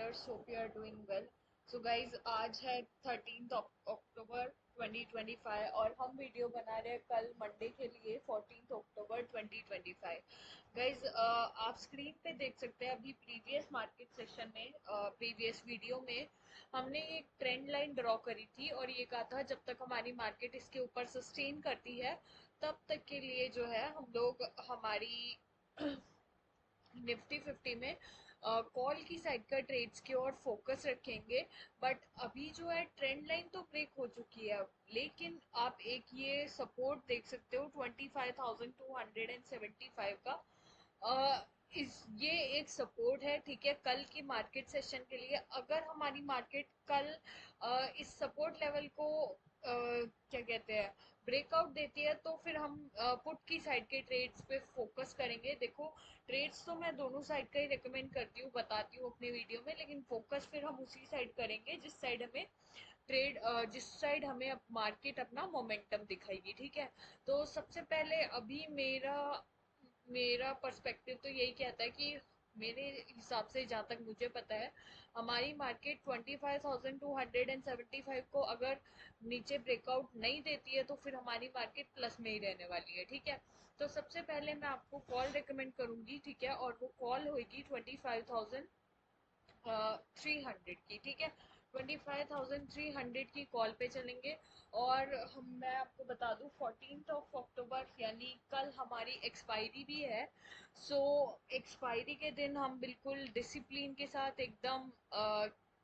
Traders, hope you are doing well. So guys, आज है 13 अक्टूबर 2025 और हम वीडियो बना रहे हैं कल मंडे के लिए 14 अक्टूबर 2025। गाइज, आप स्क्रीन पे देख सकते हैं अभी प्रीवियस मार्केट सेशन में, प्रीवियस वीडियो में हमने एक ट्रेंड लाइन ड्रॉ करी थी और ये कहा था जब तक हमारी मार्केट इसके ऊपर सस्टेन करती है तब तक के लिए जो है हम लोग हमारी निफ्टी 50 में कॉल की साइड का ट्रेड्स की ओर फोकस रखेंगे। बट अभी जो है ट्रेंड लाइन तो ब्रेक हो चुकी है, लेकिन आप एक ये सपोर्ट देख सकते हो 25,275 का। ये एक सपोर्ट है, ठीक है, कल की मार्केट सेशन के लिए। अगर हमारी मार्केट कल इस सपोर्ट लेवल को क्या कहते हैं ब्रेकआउट देती है तो फिर हम पुट की साइड के ट्रेड्स पे फोकस करेंगे। देखो, ट्रेड्स तो मैं दोनों साइड का ही रिकमेंड करती हूँ, बताती हूँ अपने वीडियो में, लेकिन फोकस फिर हम उसी साइड करेंगे जिस साइड हमें मार्केट अपना मोमेंटम दिखाएगी, ठीक है। तो सबसे पहले अभी मेरा मेरा पर्सपेक्टिव तो यही कहता है कि मेरे हिसाब से जहाँ तक मुझे पता है हमारी मार्केट 25,275 को अगर नीचे ब्रेकआउट नहीं देती है तो फिर हमारी मार्केट प्लस में ही रहने वाली है, ठीक है। तो सबसे पहले मैं आपको कॉल रिकमेंड करूंगी, ठीक है, और वो कॉल होगी 25,300 की, ठीक है। 25,300 की कॉल पे चलेंगे। और मैं आपको बता दूं 14 अक्टूबर यानी कल हमारी एक्सपायरी भी है। सो एक्सपायरी के दिन हम बिल्कुल डिसिप्लिन के साथ एकदम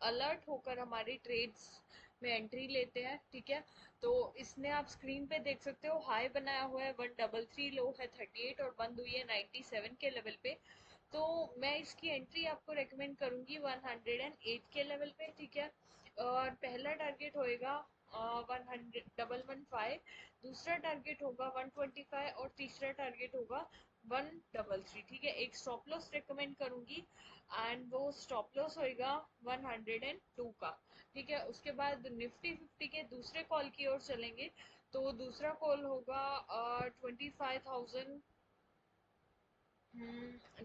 अलर्ट होकर हमारी ट्रेड्स में एंट्री लेते हैं, ठीक है। तो इसने आप स्क्रीन पे देख सकते हो हाई बनाया हुआ है 133, लो है 38 और बंद हुई है 97 के लेवल पे। तो मैं इसकी एंट्री आपको रेकमेंड करूंगी 108 के लेवल पे, ठीक है। और पहला टारगेट होएगा 115, दूसरा टारगेट होगा 125 और तीसरा टारगेट होगा 133, ठीक है। एक स्टॉप लॉस रेकमेंड करूंगी एंड वो स्टॉप लॉस होएगा 102 का, ठीक है। उसके बाद निफ्टी 50 के दूसरे कॉल की ओर चलेंगे। तो दूसरा कॉल होगा 25,000।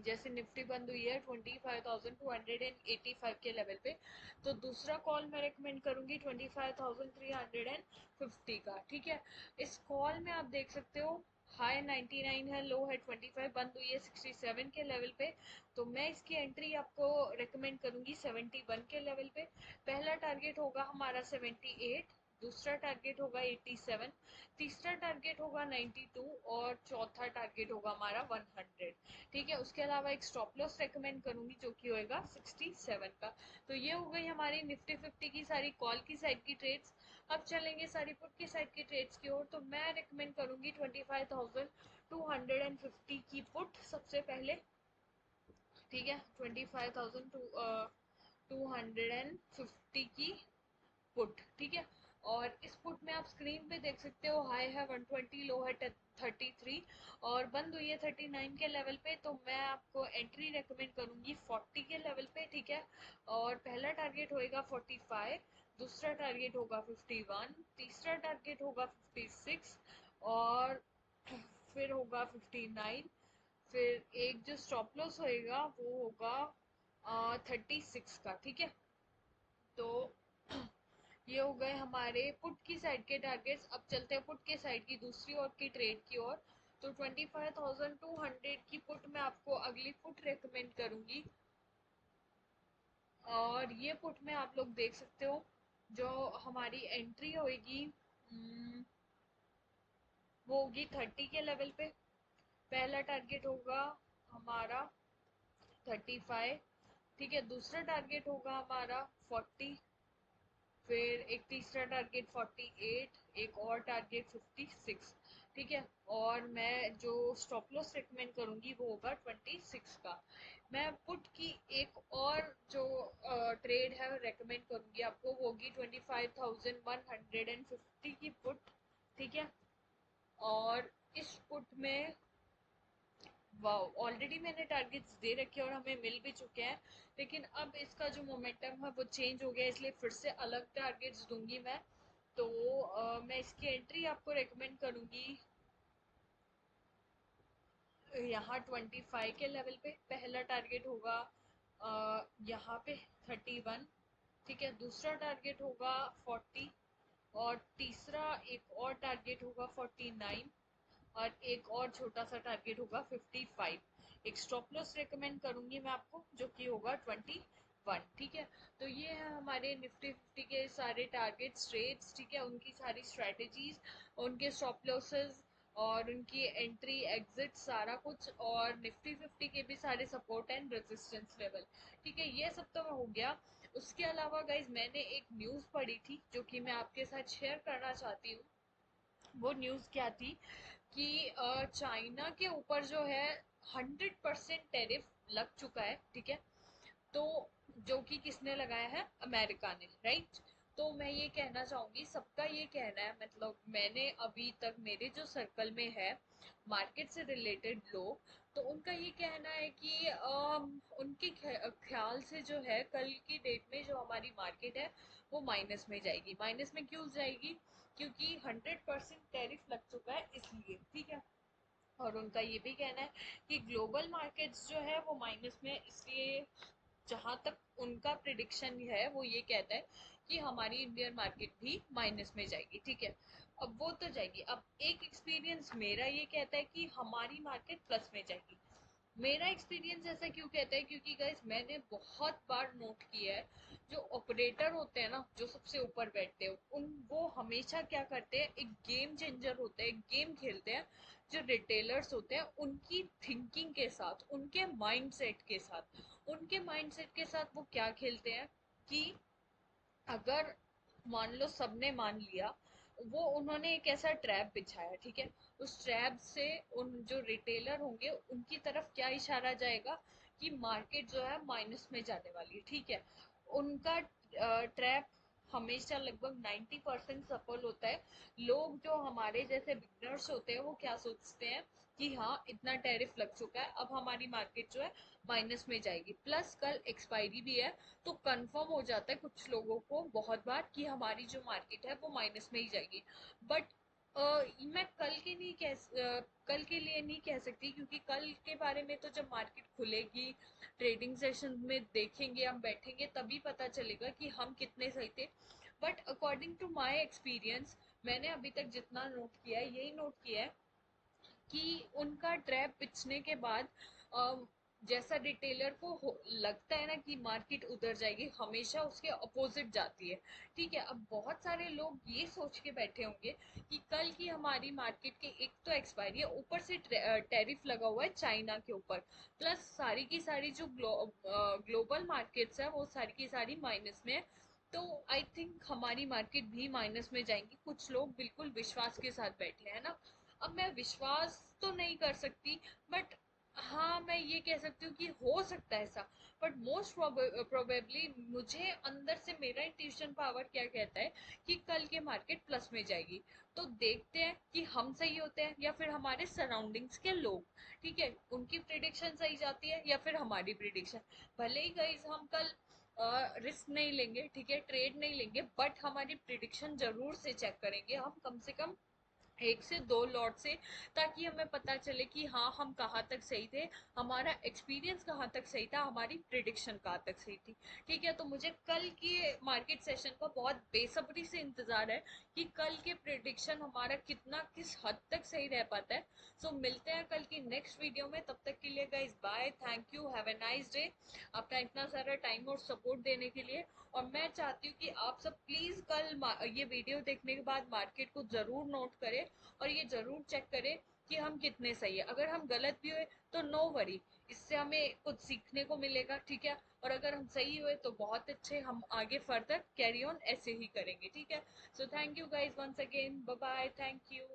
जैसे निफ्टी बंद हुई है 25,285 के लेवल पे, तो दूसरा कॉल मैं रेकमेंड करूंगी 25,350 का, ठीक है। इस कॉल में आप देख सकते हो हाई 99 है, लो है 25, बंद हुई है 67 के लेवल पे। तो मैं इसकी एंट्री आपको रेकमेंड करूंगी 71 के लेवल पे। पहला टारगेट होगा हमारा 78, दूसरा टारगेट होगा 87, तीसरा टारगेट होगा 92 और चौथा टारगेट होगा हमारा 100, ठीक है। उसके अलावा एक स्टॉप लॉस रेकमेंड करूंगी जो कि होएगा 67 का। तो ये हो गई हमारी निफ्टी 50 की सारी कॉल की साइड की ट्रेड्स। अब चलेंगे सारी पुट की साइड की ट्रेड्स की ओर। तो मैं रेकमेंड करूंगी 25,250 की पुट सबसे पहले, ठीक है। 25,250 की पुट, ठीक है। और इस पुट में आप स्क्रीन पे देख सकते हो हाई है 120, लो है 33 और बंद हुई है 39 के लेवल पे। तो मैं आपको एंट्री रेकमेंड करूंगी 40 के लेवल पे, ठीक है। और पहला टारगेट होएगा 45, दूसरा टारगेट होगा 51, तीसरा टारगेट होगा 56 और फिर होगा 59। फिर एक जो स्टॉप लॉस होएगा वो होगा 36 का, ठीक है। तो ये हो गए हमारे पुट की साइड के टारगेट्स। अब चलते हैं पुट के साइड की दूसरी ओर की ट्रेड की ओर। तो 25,200 की पुट में आपको अगली पुट रेकमेंड करूंगी और ये पुट में आप लोग देख सकते हो जो हमारी एंट्री होगी वो होगी 30 के लेवल पे। पहला टारगेट होगा हमारा 35, ठीक है। दूसरा टारगेट होगा हमारा 40, फिर एक तीसरा टारगेट 48, एक और टारगेट 56, ठीक है। और मैं जो स्टॉप लॉस रिकमेंड करूंगी वो होगा 26 का। मैं पुट की एक और जो ट्रेड है रेकमेंड करूंगी आपको, वो होगी 25,150 की पुट, ठीक है। और इस पुट में वाओ, ऑलरेडी मैंने टारगेट्स दे रखे हैं और हमें मिल भी चुके हैं, लेकिन अब इसका जो मोमेंटम है वो चेंज हो गया, इसलिए फिर से अलग टारगेट्स दूंगी मैं। तो मैं इसकी एंट्री आपको रेकमेंड करूंगी यहाँ 25 के लेवल पे। पहला टारगेट होगा यहाँ पे 31, ठीक है, दूसरा टारगेट होगा 40, और तीसरा एक और टारगेट होगा 49, और एक और छोटा सा टारगेट होगा 55। एक स्टॉप लॉस रेकमेंड करूंगी मैं आपको जो कि होगा 21, ठीक है। तो ये है हमारे निफ्टी 50 के सारे टारगेट्स, ट्रेड्स, ठीक है, उनकी सारी स्ट्रेटेजीज, उनके स्टॉप लॉसेस और उनकी एंट्री एग्जिट सारा कुछ, और निफ्टी 50 के भी सारे सपोर्ट एंड रेजिस्टेंस लेवल, ठीक है, ये सब तो हो गया। उसके अलावा गाइज मैंने एक न्यूज़ पढ़ी थी जो कि मैं आपके साथ शेयर करना चाहती हूँ। वो न्यूज़ क्या थी कि चाइना के ऊपर जो है 100% टैरिफ लग चुका है, ठीक है। तो जो कि किसने लगाया है, अमेरिका ने, राइट। तो मैं ये कहना चाहूंगी, सबका ये कहना है, मतलब मैंने अभी तक मेरे जो सर्कल में है मार्केट से रिलेटेड लोग, तो उनका ये कहना है कि उनके ख्याल से जो है कल की डेट में जो हमारी मार्केट है वो माइनस में जाएगी। माइनस में क्यों जाएगी, क्योंकि 100% टैरिफ लग चुका है इसलिए, ठीक है। और उनका ये भी कहना है कि ग्लोबल मार्केट्स जो है वो माइनस में इसलिए, जहां तक उनका प्रिडिक्शन है वो ये कहता है कि हमारी इंडियन मार्केट भी माइनस में जाएगी, ठीक है। अब वो तो जाएगी, अब एक एक्सपीरियंस मेरा ये कहता है कि हमारी मार्केट प्लस में जाएगी। मेरा एक्सपीरियंस ऐसा क्यों कहता है, क्योंकि गाइस मैंने बहुत बार नोट किया है, जो ऑपरेटर होते हैं ना, जो सबसे ऊपर बैठते हैं, उन वो हमेशा क्या करते हैं, एक गेम चेंजर होते हैं, गेम खेलते हैं। जो रिटेलर्स होते हैं उनकी थिंकिंग के साथ, उनके माइंडसेट के साथ, उनके माइंडसेट के साथ वो क्या खेलते हैं कि अगर मान लो सबने मान लिया, वो उन्होंने एक ऐसा ट्रैप बिछाया, ठीक है। उस ट्रैप से उन जो रिटेलर होंगे उनकी तरफ क्या इशारा जाएगा कि मार्केट जो है माइनस में जाने वाली है, ठीक है। उनका ट्रैप हमेशा लगभग 90% सफल होता है। लोग जो हमारे जैसे बिगनर्स होते हैं वो क्या सोचते हैं कि हाँ इतना टैरिफ लग चुका है, अब हमारी मार्केट जो है माइनस में जाएगी, प्लस कल एक्सपायरी भी है, तो कंफर्म हो जाता है कुछ लोगों को बहुत बार कि हमारी जो मार्केट है वो माइनस में ही जाएगी। बट मैं कल के लिए नहीं कह सकती, क्योंकि कल के बारे में तो जब मार्केट खुलेगी, ट्रेडिंग सेशन में देखेंगे, हम बैठेंगे, तभी पता चलेगा कि हम कितने सही थे। But according to my experience, मैंने अभी तक जितना नोट किया है यही नोट किया है कि उनका ट्रैप पिछने के बाद जैसा रिटेलर को लगता है ना कि मार्केट उधर जाएगी, हमेशा उसके अपोजिट जाती है, ठीक है। अब बहुत सारे लोग ये सोच के बैठे होंगे कि कल की हमारी मार्केट के एक तो एक्सपायरी है, ऊपर से टैरिफ लगा हुआ है चाइना के ऊपर, प्लस सारी की सारी जो ग्लोबल मार्केट्स है वो सारी की सारी माइनस में है। तो आई थिंक हमारी मार्केट भी माइनस में जाएंगी, कुछ लोग बिल्कुल विश्वास के साथ बैठे हैं ना। अब मैं विश्वास तो नहीं कर सकती, बट हाँ मैं ये कह सकती हूँ कि हो सकता है ऐसा। बट मोस्ट प्रोबेबली मुझे अंदर से मेरा इंट्यूशन पावर क्या कहता है कि कल के मार्केट प्लस में जाएगी। तो देखते हैं कि हम सही होते हैं या फिर हमारे सराउंडिंग्स के लोग, ठीक है, उनकी प्रिडिक्शन सही जाती है या फिर हमारी प्रिडिक्शन। भले ही गाइस हम कल रिस्क नहीं लेंगे, ठीक है, ट्रेड नहीं लेंगे, बट हमारी प्रिडिक्शन जरूर से चेक करेंगे हम, कम से कम एक से दो लॉट से, ताकि हमें पता चले कि हाँ हम कहाँ तक सही थे, हमारा एक्सपीरियंस कहाँ तक सही था, हमारी प्रिडिक्शन कहाँ तक सही थी, ठीक है। तो मुझे कल के मार्केट सेशन का बहुत बेसब्री से इंतजार है कि कल के प्रिडिक्शन हमारा कितना किस हद तक सही रह पाता है। सो मिलते हैं कल की नेक्स्ट वीडियो में, तब तक के लिए guys bye, thank you, have a nice day, अपना इतना सारा टाइम और सपोर्ट देने के लिए। और मैं चाहती हूँ कि आप सब प्लीज कल ये वीडियो देखने के बाद मार्केट को जरूर नोट करें और ये जरूर चेक करें कि हम कितने सही है। अगर हम गलत भी हुए तो नो वरी, इससे हमें कुछ सीखने को मिलेगा, ठीक है। और अगर हम सही हुए तो बहुत अच्छे, हम आगे फर्दर कैरी ऑन ऐसे ही करेंगे, ठीक है। So thank you guys once again, bye bye, thank you.